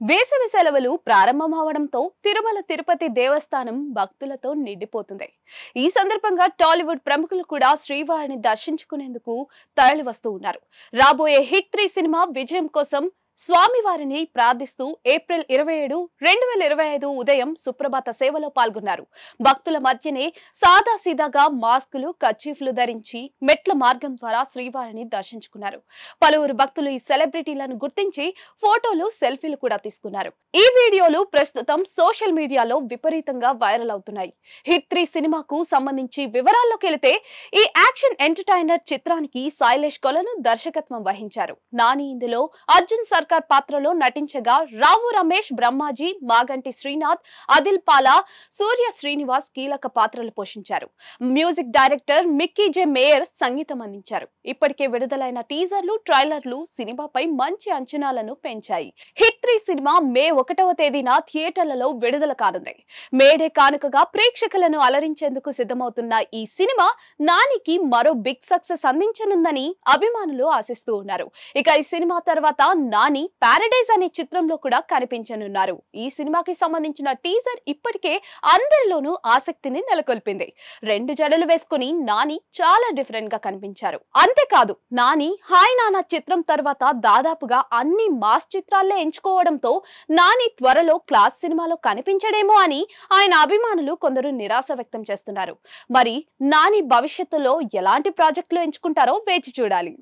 వేసవి సెలవులు ప్రారంభమవడంతో తిరుమల తిరుపతి దేవస్థానం భక్తులతో నిండిపోతుంది. ఈ సందర్భంగా టాలీవుడ్ ప్రముఖులు కూడా శ్రీవారిని దర్శించుకునేందుకు తరలి వస్తూ ఉన్నారు. రాబోయే హిట్ 3 సినిమా విజయం కోసం స్వామివారిని ప్రార్థిస్తూ ఏప్రిల్ 27, 2025 ఉదయం సుప్రభాత సేవలో పాల్గొన్నారు. భక్తుల మధ్యనే సాదాసీదాగా మాస్కులు, కర్చీఫ్లు ధరించి మెట్ల మార్గం ద్వారా శ్రీవారిని దర్శించుకున్నారు. పలువురు భక్తులు ఈ సెలబ్రిటీలను గుర్తించి ఫోటోలు, సెల్ఫీలు కూడా తీసుకున్నారు. ఈ వీడియోలు ప్రస్తుతం సోషల్ మీడియాలో విపరీతంగా వైరల్ అవుతున్నాయి. హిట్ 3 సినిమాకు సంబంధించి వివరాల్లోకి వెళితే ఈ యాక్షన్ ఎంటర్టైనర్ చిత్రానికి శైలేష్ కొలను దర్శకత్వం వహించారు. నాని ఇందులో అర్జున్ సర్కార్ పాత్రలో నటించగా రావు రమేష్, బ్రహ్మాజీ, మాగంటి శ్రీనాథ్, అదిల్ పాలా, సూర్య శ్రీనివాస్ కీలక పాత్రలు పోషించారు. Music director Mickey J mayor సంగీతం అందించారు. ఇప్పటికే విడుదలైన టీజర్లు, ట్రైలర్లు సినిమాపై మంచి అంచనాలను పెంచాయి. హిట్ 3 సినిమా మే 1వ తేదీన థియేటర్లలో విడుదల కానుంది. మేడే కానుకగా ప్రేక్షకులను అలరించేందుకు సిద్ధమవుతున్న ఈ సినిమా నానికి మరో బిగ్ సక్సెస్ అందించనుందని అభిమానులు ఆశిస్తూ ఉన్నారు. ఇక ఈ సినిమా తర్వాత నాని పారడైజ్ అనే చిత్రంలో కూడా కనిపించనున్నారు. ఈ సినిమాకి సంబంధించిన టీజర్ ఇప్పటికే అందరిలోనూ ఆసక్తిని నెలకొల్పింది. 2 జడలు వేసుకుని నాని చాలా డిఫరెంట్ గా కనిపించారు. అంతేకాదు నాని హాయ్ నానా చిత్రం తర్వాత దాదాపుగా అన్ని మాస్ చిత్రాలే ఎంచుకోవడంతో నాని త్వరలో క్లాస్ సినిమాలో కనిపించడేమో అని ఆయన అభిమానులు కొందరు నిరాశ వ్యక్తం చేస్తున్నారు. మరి నాని భవిష్యత్తులో ఎలాంటి ప్రాజెక్టులు ఎంచుకుంటారో వేచి చూడాలి.